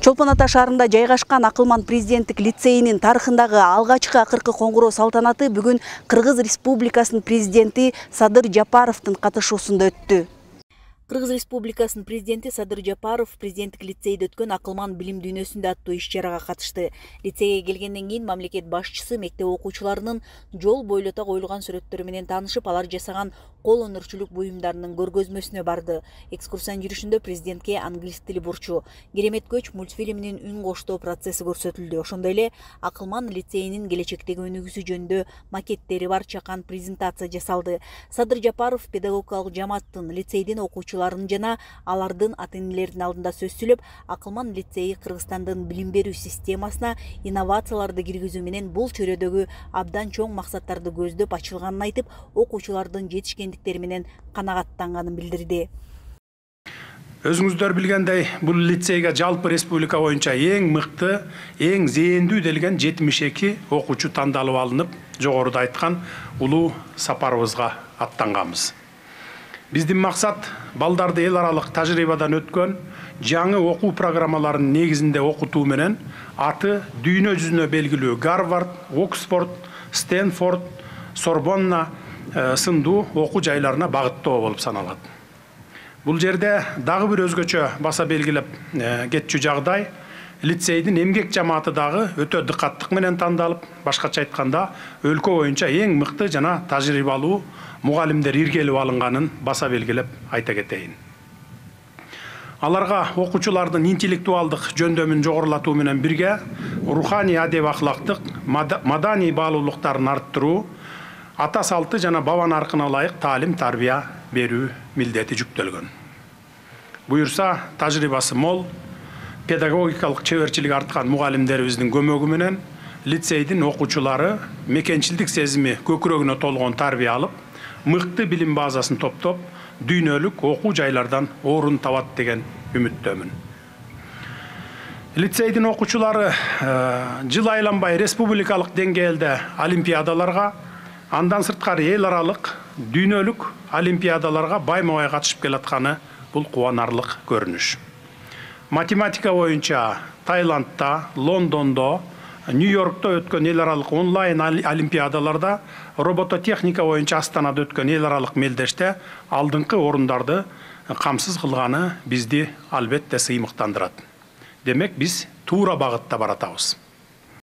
Чолпон Ата шаарында жайгашкан Акылман президенттик лицейинин тарыхындагы алгачкы акыркы коңгуроо салтанаты бүгүн Кыргыз Республикасынын президенти Садыр Жапаровдун катышуусунда өттү. Кыргыз Республикасынын президенти Садыр Жапаров президенттик лицейде өткөн Акылман билим дүйнөсүндө аттуу иш-чарага катышты. Лицейге келгенден кийин мамлекет башчысы мектеп окуучуларынын жол бойлото коюлган сүрөттөрү менен таанышып, алар жасаган кол өнөрчүлүк буюмдарынын көргөзмөсүнө барды. Экскурсиянын жүрүшүндө президентке англис тили бурчу, Керемет көч мультфильминин үн коштоо процесси көрсөтүлдү. Ошондой эле Акылман лицейинин келечектеги өнүгүүсү жөнүндө макеттери бар чакан презентация жасалды. Садыр Жапаров педагогикалык жамааттын, лицейдин окуучуларын жана алардын ата-энелердин алдында сөз сүйлөп, Акылман лицейи Кыргызстандын билим берүү системасына инновацияларды киргизүү менен бул чөйрөдөгү абдан чоң максаттарды көздөп ачылганын айтып, окуучулардын жетишкендиктери менен канагаттанганын билдирди. Өзүңүздөр билгендей, бул лицейге жалпы республика боюнча эң мыкты, эң зээндүү делген 72 окуучу тандалып алынып, жогоруда айткан улуу сапарыбызга аттанганбыз. Биздин максат балдарды эл аралык тажрыйбадан өткөн жаңы окуу программаларынын негизинде окутуу менен аты дүйнө жүзүнө белгилүү Гарвард, Оксфорд, Стэнфорд, Сорбонна сындуу окуу жайларына багыттоо болуп саналат. Бул жерде дагы бир өзгөчө баса белгилеп кетчү жагдай, лицейдин эмгек жамааты дагы өтө дыкаттык менен тандалып, башкача айтканда, өлкө боюнча эң мыкты жана тажрыйбалуу мугалимдер иргелип алынганын баса белгилеп айта кетейин. Аларга окуучулардын интеллектуалдык жөндөмүн жогорулатуу менен бирге руханий адеп ахлактык, маданий баалуулуктарын арттыруу, ата салты жана баба наркына ылайык таалим тарбия берүү милдети жүктөлгөн. Буюрса, тажрыйбасы мол, педагогикалык чеберчилиги арткан мугалимдерибиздин көмөгү менен лицейдин окуучулары мекенчилдик сезими көкүрөгүнө толгон тарбия алып, мыкты билим базасын топтоп, дүйнөлүк окуу жайлардан орун табат деген үмүттөмүн. Лицейдин окуучулары жыл айланбай республикалык деңгээлде олимпиадаларга, андан сырткары эл аралык, дүйнөлүк олимпиадаларга байма-бай катышып келатканы бул кубанарлык көрүнүш. Математика боюнча Таиландда, Лондондо, Нью-Йоркто өткөн эл аралык онлайн олимпиадаларда, робототехника боюнча Астанада өткөн эл аралык мелдеште алдыңкы орундарды камсыз кылганы бизди албетте сыймыктандырат. Демек, биз туура багытта баратабыз.